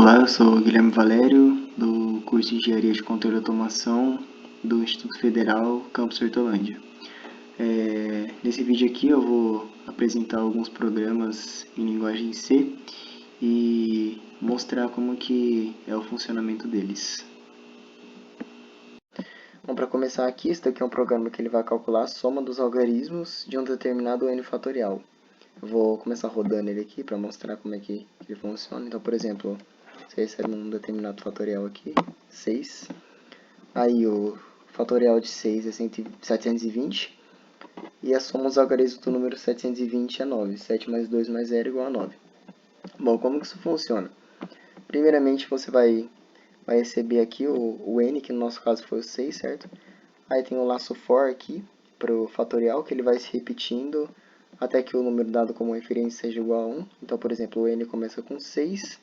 Olá, eu sou o Guilherme Valério, do curso de Engenharia de Controle e Automação do Instituto Federal Campus Hortolândia. Nesse vídeo aqui eu vou apresentar alguns programas em linguagem C e mostrar como que é o funcionamento deles. Bom, para começar aqui, esse daqui é um programa que ele vai calcular a soma dos algarismos de um determinado n fatorial. Eu vou começar rodando ele aqui para mostrar como é que ele funciona. Então, por exemplo, você recebe um determinado fatorial aqui, 6. Aí o fatorial de 6 é 720. E a soma dos algarismos do número 720 é 9. 7 mais 2 mais 0 é igual a 9. Bom, como que isso funciona? Primeiramente, você vai receber aqui o n, que no nosso caso foi o 6, certo? Aí tem o laço for aqui, para o fatorial, que ele vai se repetindo até que o número dado como referência seja igual a 1. Então, por exemplo, o n começa com 6,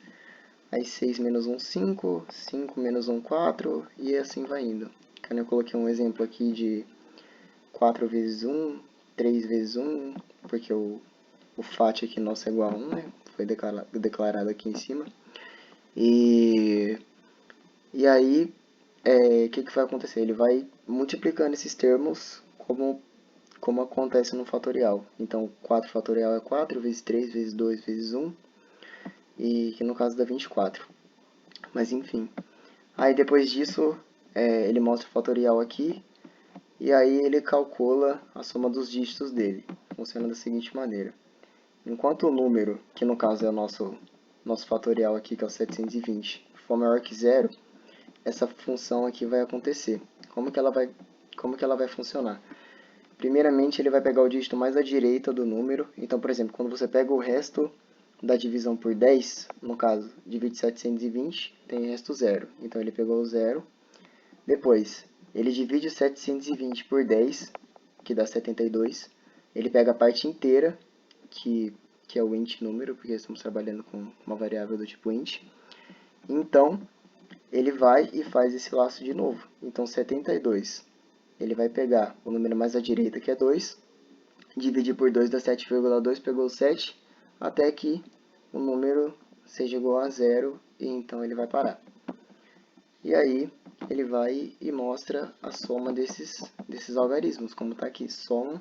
aí 6 menos 1, 5, 5 menos 1, 4, e assim vai indo. Eu coloquei um exemplo aqui de 4 vezes 1, 3 vezes 1, porque o FAT aqui nosso é igual a 1, né? Foi declarado aqui em cima. E aí, o que vai acontecer? Ele vai multiplicando esses termos como acontece no fatorial. Então, 4 fatorial é 4, vezes 3, vezes 2, vezes 1, e que no caso dá 24. Mas enfim. Aí depois disso, ele mostra o fatorial aqui, e aí ele calcula a soma dos dígitos dele. Funciona da seguinte maneira. Enquanto o número, que no caso é o nosso fatorial aqui, que é o 720, for maior que zero, essa função aqui vai acontecer. Como que ela vai funcionar? Primeiramente, ele vai pegar o dígito mais à direita do número. Então, por exemplo, quando você pega o resto da divisão por 10, no caso, divide 720, tem resto 0. Então, ele pegou o 0. Depois, ele divide o 720 por 10, que dá 72. Ele pega a parte inteira, que é o int número, porque estamos trabalhando com uma variável do tipo int. Então, ele vai e faz esse laço de novo. Então, 72, ele vai pegar o número mais à direita, que é 2, dividir por 2 dá 7,2, pegou o 7, até que o número seja igual a 0, e então ele vai parar. E aí, ele vai e mostra a soma desses algarismos, como está aqui, soma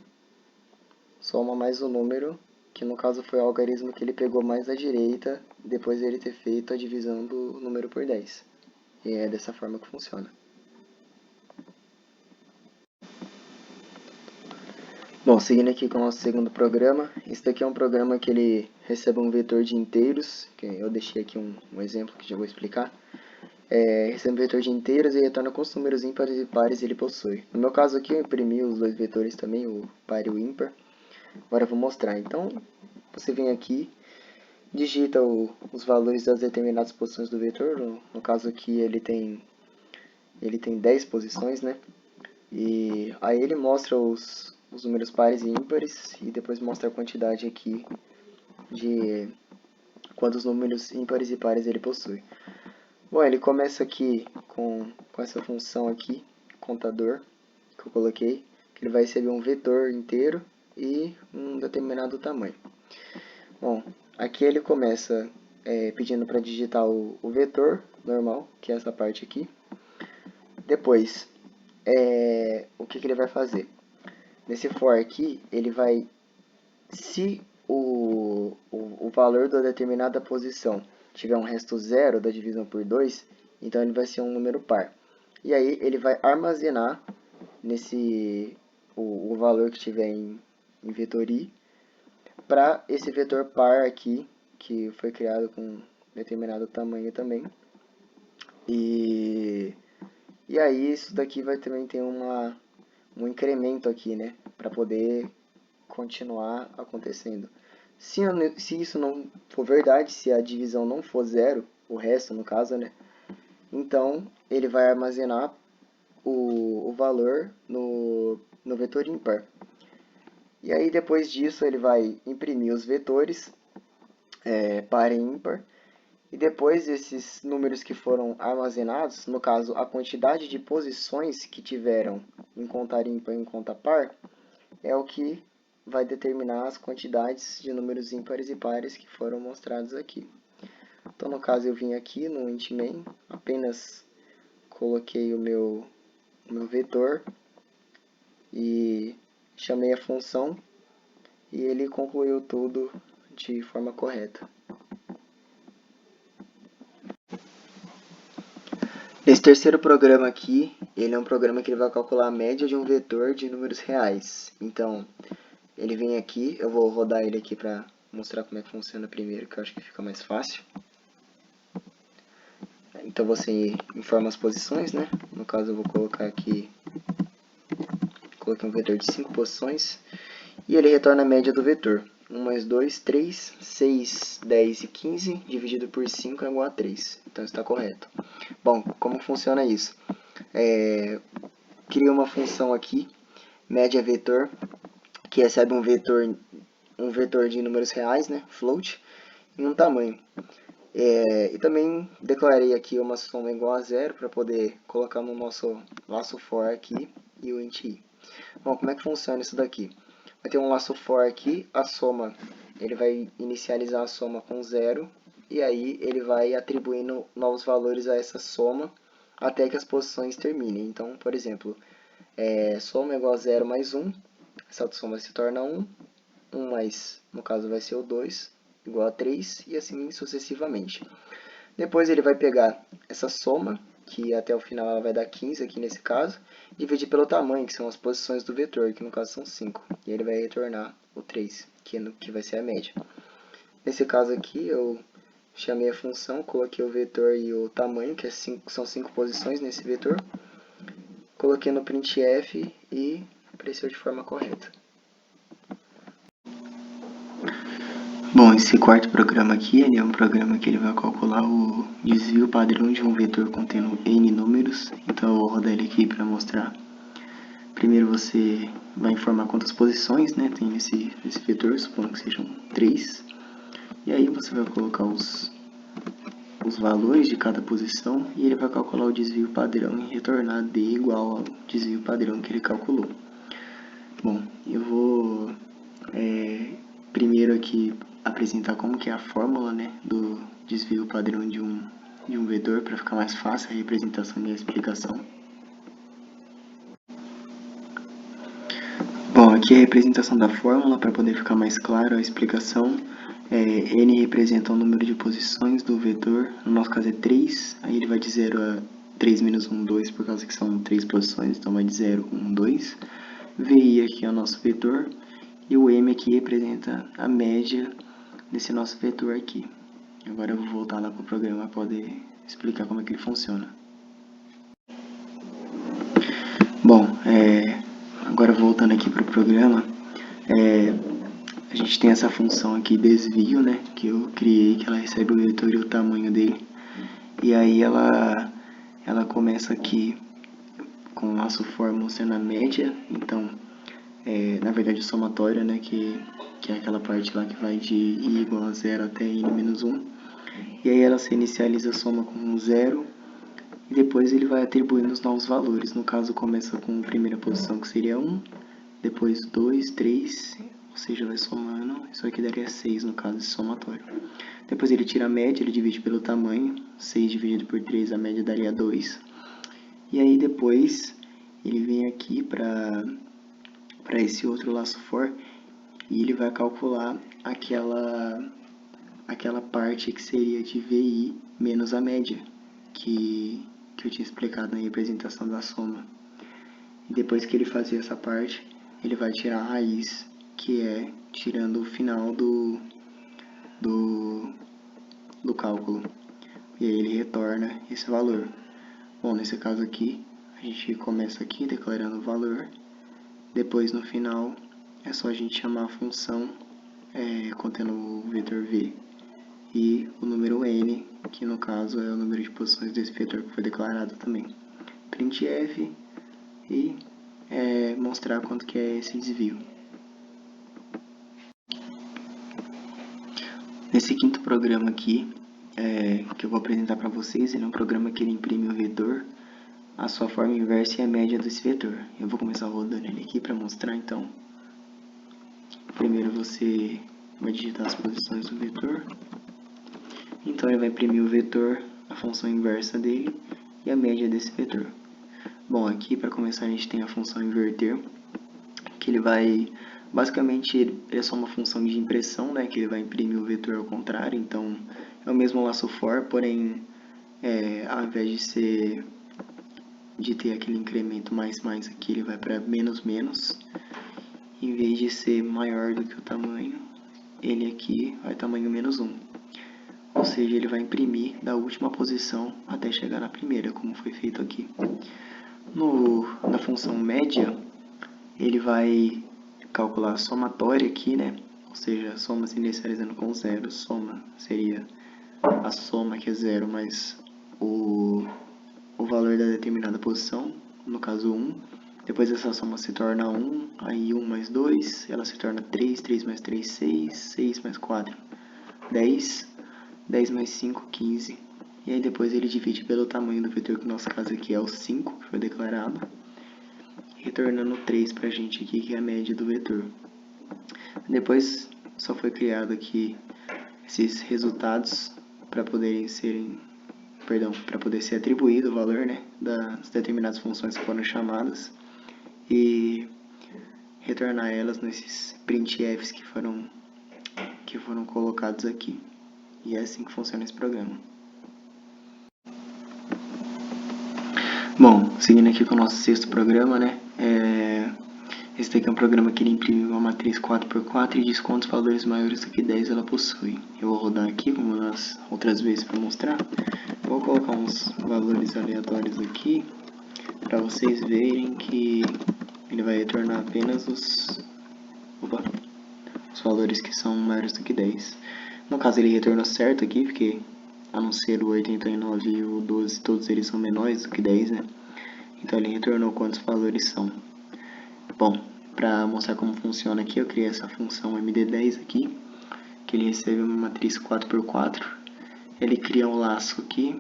mais o número, que no caso foi o algarismo que ele pegou mais à direita, depois de ele ter feito a divisão do número por 10. E é dessa forma que funciona. Bom, seguindo aqui com o nosso segundo programa, esse daqui é um programa que ele recebe um vetor de inteiros, que eu deixei aqui um exemplo que já vou explicar. Recebe um vetor de inteiros e retorna quantos números ímpares e pares ele possui. No meu caso aqui, eu imprimi os dois vetores também, o par e o ímpar. Agora eu vou mostrar. Então, você vem aqui, digita os valores das determinadas posições do vetor. No caso aqui, ele tem 10 posições, né? E aí ele mostra os números pares e ímpares e depois mostra a quantidade aqui de quantos números ímpares e pares ele possui. Bom, ele começa aqui com essa função aqui, contador, que eu coloquei, que ele vai receber um vetor inteiro e um determinado tamanho. Bom, aqui ele começa pedindo para digitar o vetor normal, que é essa parte aqui. Depois, o que ele vai fazer? Nesse for aqui, ele vai, se o valor da determinada posição tiver um resto zero da divisão por 2, então ele vai ser um número par. E aí ele vai armazenar o valor que tiver em vetor i para esse vetor par aqui, que foi criado com determinado tamanho também. E aí isso daqui vai também ter um incremento aqui, né, para poder continuar acontecendo. Se isso não for verdade, se a divisão não for zero, o resto no caso, né, então ele vai armazenar o valor no vetor ímpar. E aí depois disso ele vai imprimir os vetores par e ímpar. E depois esses números que foram armazenados, no caso a quantidade de posições que tiveram em conta ímpar e em conta par, é o que vai determinar as quantidades de números ímpares e pares que foram mostrados aqui. Então Então, no caso, eu vim aqui no int main, apenas coloquei o meu vetor e chamei a função e ele concluiu tudo de forma correta. Esse terceiro programa aqui, ele é um programa que ele vai calcular a média de um vetor de números reais. Então, ele vem aqui, eu vou rodar ele aqui para mostrar como é que funciona primeiro, que eu acho que fica mais fácil. Então, você informa as posições, né? No caso, eu vou colocar aqui, coloquei um vetor de 5 posições, e ele retorna a média do vetor. 1 mais 2, 3, 6, 10 e 15, dividido por 5 é igual a 3. Então, está correto. Bom, como funciona isso? Cria uma função aqui, média vetor, que recebe um vetor de números reais, né, float, em um tamanho. E também declarei aqui uma soma igual a zero para poder colocar no nosso laço for aqui e o int i. Bom, como é que funciona isso daqui? Vai ter um laço for aqui, a soma, ele vai inicializar a soma com zero, e aí ele vai atribuindo novos valores a essa soma até que as posições terminem. Então, por exemplo, soma igual a 0 mais 1, essa soma se torna 1, 1 mais, no caso vai ser o 2, igual a 3, e assim sucessivamente. Depois ele vai pegar essa soma, que até o final ela vai dar 15 aqui nesse caso, dividir pelo tamanho, que são as posições do vetor, que no caso são 5. E ele vai retornar o 3, que vai ser a média. Nesse caso aqui, eu chamei a função, coloquei o vetor e o tamanho, que são 5 posições nesse vetor. Coloquei no printf e apareceu de forma correta. Bom, esse quarto programa aqui, ele é um programa que ele vai calcular o desvio padrão de um vetor contendo n números. Então eu vou rodar ele aqui para mostrar. Primeiro você vai informar quantas posições, né, tem nesse vetor, supondo que sejam 3. E aí você vai colocar os valores de cada posição e ele vai calcular o desvio padrão e retornar d igual ao desvio padrão que ele calculou. Bom, eu vou primeiro aqui apresentar como que é a fórmula, né, do desvio padrão de um vetor para ficar mais fácil a representação e a explicação. Bom, aqui é a representação da fórmula para poder ficar mais claro a explicação. N representa o número de posições do vetor, no nosso caso é 3, aí ele vai de 0 a 3 menos 1, 2, por causa que são 3 posições, então vai de 0, 1, 2. VI aqui é o nosso vetor, e o M aqui representa a média desse nosso vetor aqui. Agora eu vou voltar lá para o programa para poder explicar como é que ele funciona. Bom, agora voltando aqui para o programa, a gente tem essa função aqui, desvio, né, que eu criei, que ela recebe o vetor e o tamanho dele. E aí ela começa aqui com o laço for mostrando a média, então, na verdade o somatório, né, que é aquela parte lá que vai de i igual a 0 até i menos 1. E aí ela se inicializa a soma com 0, e depois ele vai atribuindo os novos valores. No caso, começa com a primeira posição, que seria 1, depois 2, 3, ou seja, vai somando. Isso aqui daria 6, no caso, esse somatório. Depois ele tira a média, ele divide pelo tamanho. 6 dividido por 3, a média daria 2. E aí depois ele vem aqui para esse outro laço for, e ele vai calcular aquela parte que seria de VI menos a média, que eu tinha explicado na representação da soma. E depois que ele fazer essa parte, ele vai tirar a raiz, que é tirando o final do cálculo. E aí ele retorna esse valor. Bom, nesse caso aqui, a gente começa aqui declarando o valor. Depois, no final, é só a gente chamar a função contendo o vetor v e o número n, que no caso é o número de posições desse vetor que foi declarado também. Printf e mostrar quanto que é esse desvio. Nesse quinto programa aqui, que eu vou apresentar para vocês, ele é um programa que ele imprime o vetor, a sua forma inversa e a média desse vetor. Eu vou começar rodando ele aqui para mostrar, então. Primeiro você vai digitar as posições do vetor. Então ele vai imprimir o vetor, a função inversa dele e a média desse vetor. Bom, aqui para começar a gente tem a função inverter, que ele vai, basicamente ele é só uma função de impressão, né, que ele vai imprimir o vetor ao contrário, então é o mesmo laço for, porém ao invés de ter aquele incremento mais aqui, ele vai para menos, em vez de ser maior do que o tamanho, ele aqui vai tamanho menos 1. Ou seja, ele vai imprimir da última posição até chegar na primeira, como foi feito aqui. Na função média, ele vai calcular a somatória aqui, né? Ou seja, soma se inicializando com zero. Soma seria a soma que é zero mais o valor da determinada posição, no caso 1. Depois essa soma se torna 1, aí 1 mais 2, ela se torna 3, 3 mais 3, 6, 6 mais 4, 10, 10 mais 5, 15. E aí depois ele divide pelo tamanho do vetor, que no nosso caso aqui é o 5, que foi declarado, retornando 3 pra gente aqui, que é a média do vetor. Depois só foi criado aqui esses resultados para poderem serem, para poder ser atribuído o valor, né, das determinadas funções que foram chamadas e retornar elas nesses printfs que foram colocados aqui. E é assim que funciona esse programa. Bom, seguindo aqui com o nosso sexto programa, né, esse daqui é um programa que ele imprime uma matriz 4x4 e diz quantos valores maiores do que 10 ela possui. Eu vou rodar aqui, como nas outras vezes para mostrar. Vou colocar uns valores aleatórios aqui, para vocês verem que ele vai retornar apenas os valores que são maiores do que 10. No caso ele retornou certo aqui, porque a não ser o 89 e o 12, todos eles são menores do que 10, né? Então ele retornou quantos valores são. Bom, para mostrar como funciona aqui, eu criei essa função MD10 aqui, que ele recebe uma matriz 4x4. Ele cria um laço aqui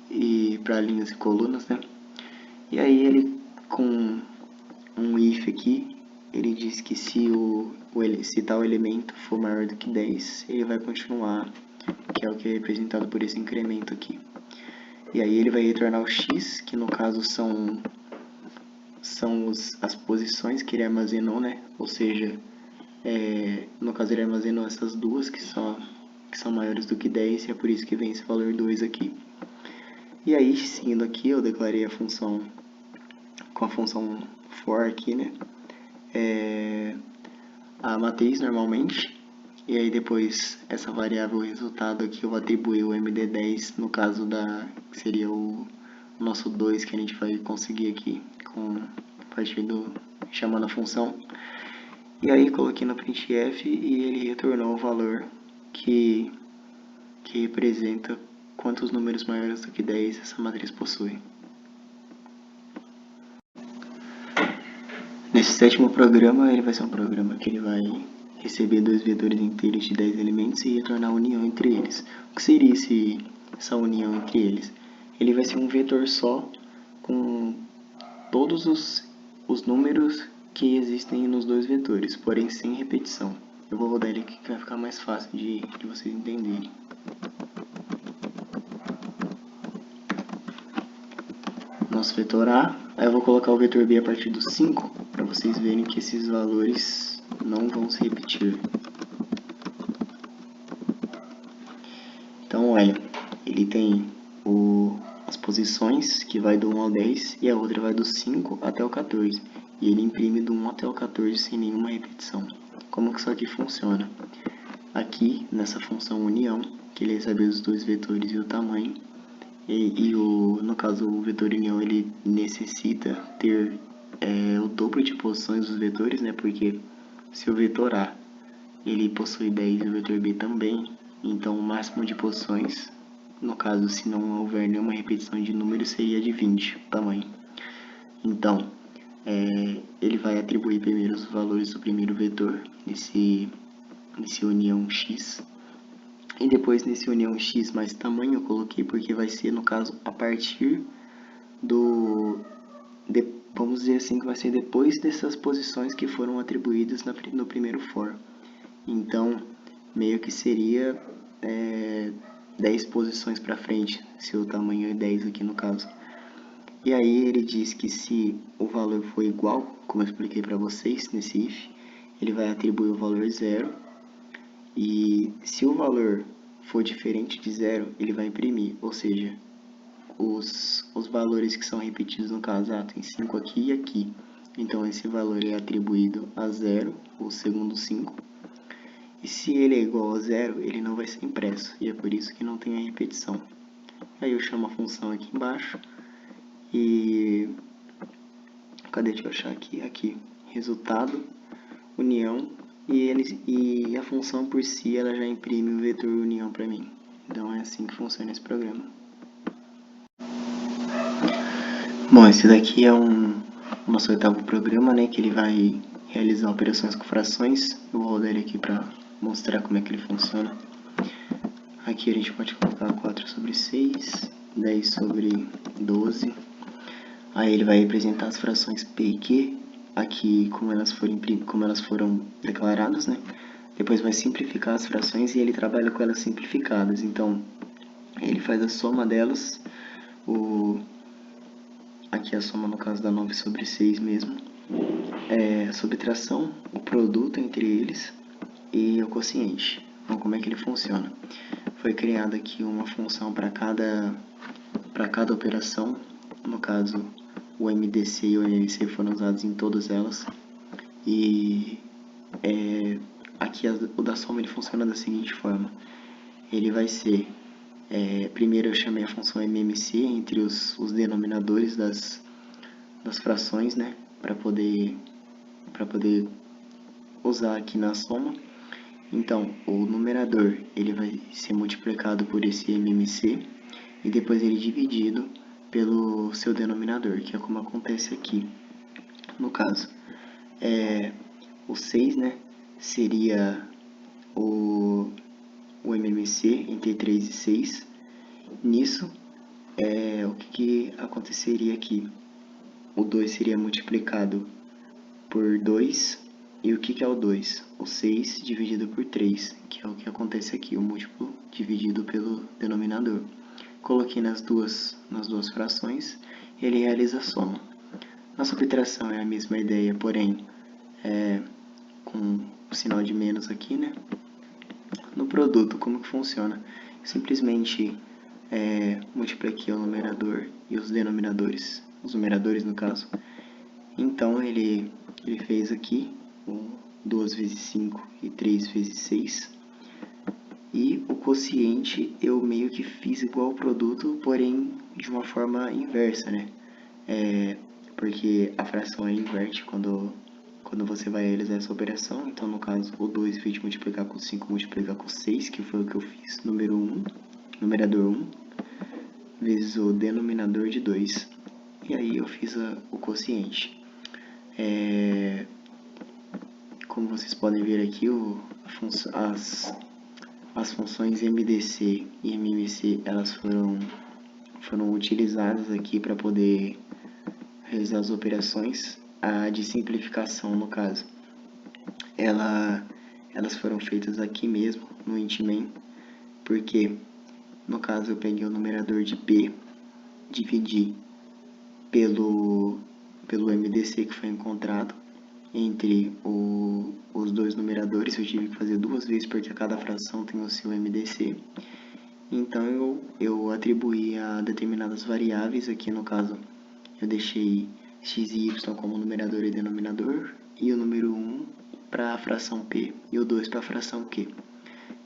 e para linhas e colunas, né? E aí ele, com um if aqui, ele diz que se tal elemento for maior do que 10, ele vai continuar, que é o que é representado por esse incremento aqui. E aí ele vai retornar o x, que no caso são as posições que ele armazenou, né? Ou seja, no caso ele armazenou essas duas que são maiores do que 10, e é por isso que vem esse valor 2 aqui. E aí, seguindo aqui, eu declarei a função com a função for aqui, né? A matriz normalmente, e aí depois essa variável resultado aqui eu vou atribuir o MD10, no caso que seria o nosso 2 que a gente vai conseguir aqui a partir chamando a função. E aí coloquei no printf e ele retornou o valor que representa quantos números maiores do que 10 essa matriz possui. Nesse sétimo programa, ele vai ser um programa que ele vai receber dois vetores inteiros de 10 elementos e retornar a união entre eles. O que seria essa união entre eles? Ele vai ser um vetor só com todos os números que existem nos dois vetores, porém sem repetição. Eu vou rodar ele aqui que vai ficar mais fácil de vocês entenderem. Nosso vetor A, aí eu vou colocar o vetor B a partir do 5, para vocês verem que esses valores não vão se repetir. Então, olha, ele tem as posições, que vai do 1 ao 10, e a outra vai do 5 até o 14. E ele imprime do 1 até o 14 sem nenhuma repetição. Como que isso aqui funciona? Aqui, nessa função união, que ele recebe os dois vetores e o tamanho, no caso o vetor união ele necessita ter o dobro de posições dos vetores, né? Porque se o vetor A ele possui 10 e o vetor B também, então o máximo de posições, no caso se não houver nenhuma repetição de números, seria de 20 o tamanho. Então ele vai atribuir primeiro os valores do primeiro vetor nesse união x. E depois nesse união x mais tamanho eu coloquei porque vai ser, no caso, a partir vamos dizer assim, que vai ser depois dessas posições que foram atribuídas no primeiro for. Então, meio que seria 10 posições para frente, se o tamanho é 10 aqui no caso. E aí ele diz que se o valor for igual, como eu expliquei para vocês nesse if, ele vai atribuir o valor 0, e se o valor for diferente de 0, ele vai imprimir, ou seja, os valores que são repetidos no caso, tem 5 aqui e aqui. Então esse valor é atribuído a 0, o segundo 5, e se ele é igual a 0, ele não vai ser impresso, e é por isso que não tem a repetição. Aí eu chamo a função aqui embaixo, e cadê? Deixa eu achar aqui. Aqui, resultado, união, e a função por si ela já imprime o vetor união para mim. Então é assim que funciona esse programa. Bom, esse daqui é o nosso oitavo programa, né, que ele vai realizar operações com frações. Eu vou rodar ele aqui para mostrar como é que ele funciona. Aqui a gente pode colocar 4 sobre 6, 10 sobre 12. Aí ele vai representar as frações P e Q, aqui como elas foram declaradas, né? Depois vai simplificar as frações e ele trabalha com elas simplificadas. Então, ele faz a soma delas, aqui a soma no caso da 9 sobre 6 mesmo, a subtração, o produto entre eles e o quociente. Então, como é que ele funciona? Foi criada aqui uma função para cada operação, no caso o MDC e o MMC foram usados em todas elas, e aqui o da soma ele funciona da seguinte forma: ele vai ser, primeiro eu chamei a função MMC entre os denominadores das frações, né, para poder usar aqui na soma. Então o numerador ele vai ser multiplicado por esse MMC e depois ele dividido pelo seu denominador, que é como acontece aqui. No caso, o 6, né, seria o MMC entre 3 e 6. Nisso, o que aconteceria aqui? O 2 seria multiplicado por 2, e o que é o 2? O 6 dividido por 3, que é o que acontece aqui, o múltiplo dividido pelo denominador. Coloquei nas duas frações, ele realiza a soma. Na subtração é a mesma ideia, porém com o sinal de menos aqui, né? No produto, como que funciona? Simplesmente multipliquei o numerador e os denominadores, os numeradores no caso. Então ele fez aqui 2 vezes 5 e 3 vezes 6. E o quociente eu meio que fiz igual ao produto, porém de uma forma inversa, né? Porque a fração inverte quando você vai realizar essa operação. Então, no caso, o 2, em vez de multiplicar com 5, multiplicar com 6, que foi o que eu fiz. Numerador 1, vezes o denominador de 2. E aí eu fiz o quociente. Como vocês podem ver aqui, as funções MDC e MMC, elas foram utilizadas aqui para poder realizar as operações. A de simplificação, no caso, elas foram feitas aqui mesmo, no intmain, porque, no caso, eu peguei o numerador de P, dividi pelo MDC que foi encontrado entre os dois numeradores. Eu tive que fazer 2 vezes porque cada fração tem o seu MDC. Então eu atribuí a determinadas variáveis. Aqui no caso eu deixei x e y como numerador e denominador, e o número 1 para a fração P e o 2 para a fração Q.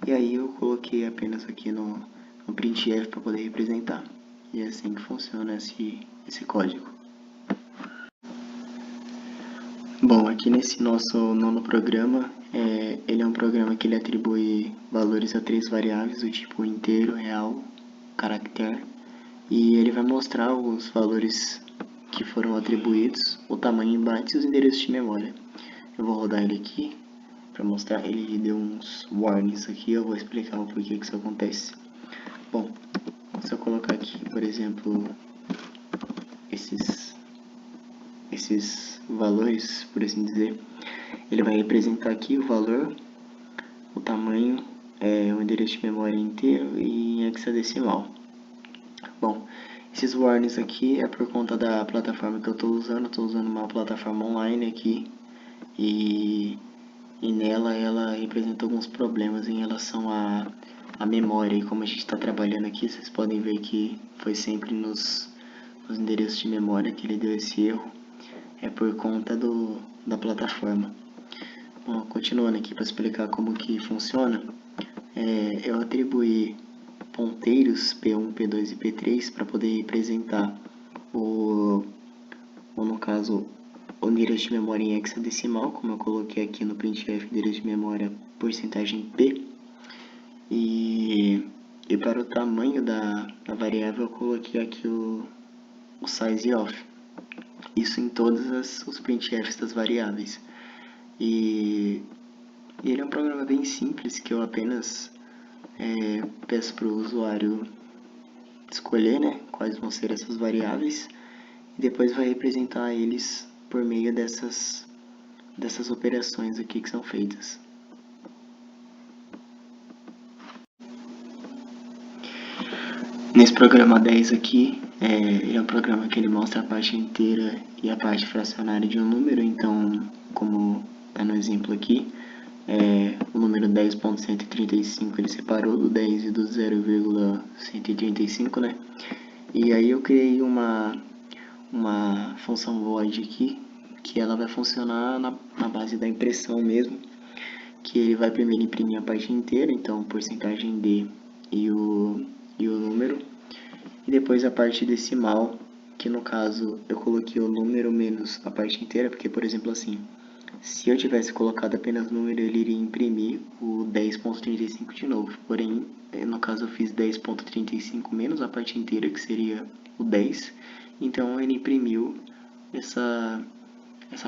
E aí eu coloquei apenas aqui no printf para poder representar. E é assim que funciona esse código. Bom, aqui nesse nosso nono programa, ele é um programa que ele atribui valores a 3 variáveis do tipo inteiro, real, caractere, e ele vai mostrar os valores que foram atribuídos, o tamanho em bytes e os endereços de memória. Eu vou rodar ele aqui para mostrar. Ele deu uns warnings aqui, eu vou explicar o porquê que isso acontece. Bom, se eu colocar aqui, por exemplo, esses valores, por assim dizer, ele vai representar aqui o valor, o tamanho um endereço de memória inteiro e em hexadecimal. Bom, esses warnings aqui é por conta da plataforma que eu estou usando uma plataforma online aqui e nela ela representa alguns problemas em relação à memória. E como a gente está trabalhando aqui, vocês podem ver que foi sempre nos endereços de memória que ele deu esse erro, é por conta da plataforma. Bom, continuando aqui para explicar como que funciona, eu atribuí ponteiros P1, P2 e P3 para poder representar ou no caso o endereço de memória em hexadecimal, como eu coloquei aqui no printf endereço de memória porcentagem P, e para o tamanho da variável eu coloquei aqui o size off, isso em todos os printfs das variáveis. E ele é um programa bem simples que eu apenas peço para o usuário escolher, né, quais vão ser essas variáveis e depois vai representar eles por meio dessas operações aqui que são feitas. Nesse programa 10 aqui, ele é um programa que ele mostra a parte inteira e a parte fracionária de um número, então, como está no exemplo aqui, o número 10.135 ele separou do 10 e do 0,135, né? E aí eu criei uma função void aqui, que ela vai funcionar na base da impressão mesmo, que ele vai primeiro imprimir a parte inteira, então porcentagem D e o número, e depois a parte decimal, que no caso eu coloquei o número menos a parte inteira, porque por exemplo assim, se eu tivesse colocado apenas número, ele iria imprimir o 10.35 de novo. Porém, no caso eu fiz 10.35 menos a parte inteira, que seria o 10. Então ele imprimiu essa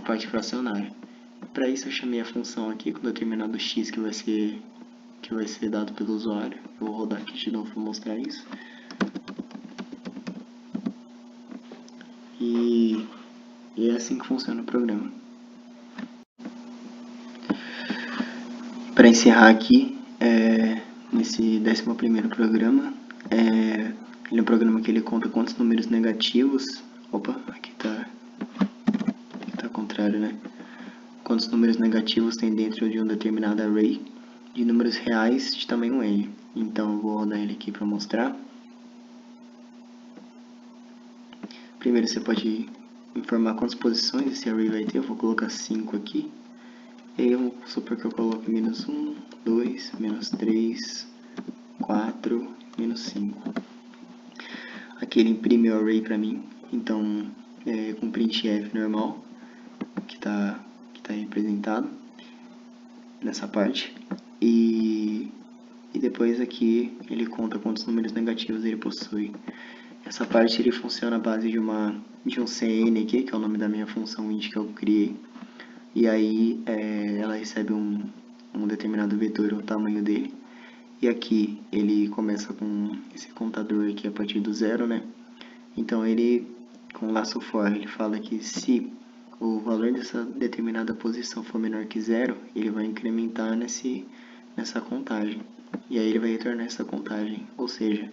parte fracionária. Para isso eu chamei a função aqui com determinado x que vai ser dado pelo usuário. Eu vou rodar aqui de novo para mostrar isso. E é assim que funciona o programa. Para encerrar aqui, nesse 11º programa, ele é um programa que ele conta quantos números negativos, aqui tá ao contrário, né? Quantos números negativos tem dentro de um determinado array de números reais de tamanho n. Então eu vou rodar ele aqui para mostrar. Primeiro você pode informar quantas posições esse array vai ter, eu vou colocar 5 aqui. E aí eu vou supor que eu coloque menos 1, 2, menos 3, 4, menos 5. Aqui ele imprime o array para mim, então com printf normal, que tá representado nessa parte. E depois aqui ele conta quantos números negativos ele possui. Essa parte ele funciona à base de um cn aqui, que é o nome da minha função int que eu criei. E aí ela recebe um determinado vetor, o tamanho dele. E aqui ele começa com esse contador aqui a partir do 0, né? Então ele, com o laço for, ele fala que se o valor dessa determinada posição for menor que 0, ele vai incrementar nessa contagem. E aí ele vai retornar essa contagem, ou seja,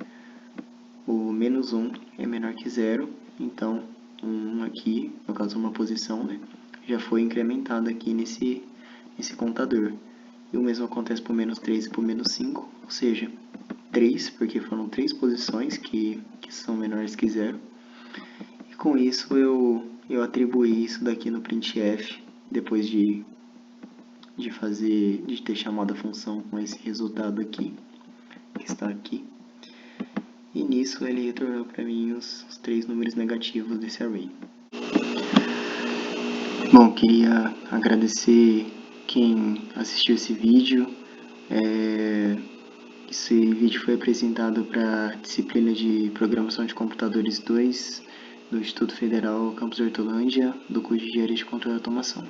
o menos 1 é menor que 0, então 1 aqui, no caso uma posição, né, já foi incrementado aqui nesse contador. E o mesmo acontece para o menos 3 e para o menos 5, ou seja, 3, porque foram 3 posições que são menores que 0. E com isso eu atribuí isso daqui no printf, depois de ter chamado a função com esse resultado aqui, que está aqui. E nisso ele retornou para mim os 3 números negativos desse array. Bom, queria agradecer quem assistiu esse vídeo. Esse vídeo foi apresentado para a disciplina de Programação de Computadores 2 do Instituto Federal Campus Hortolândia, do curso de Engenharia de Controle e Automação.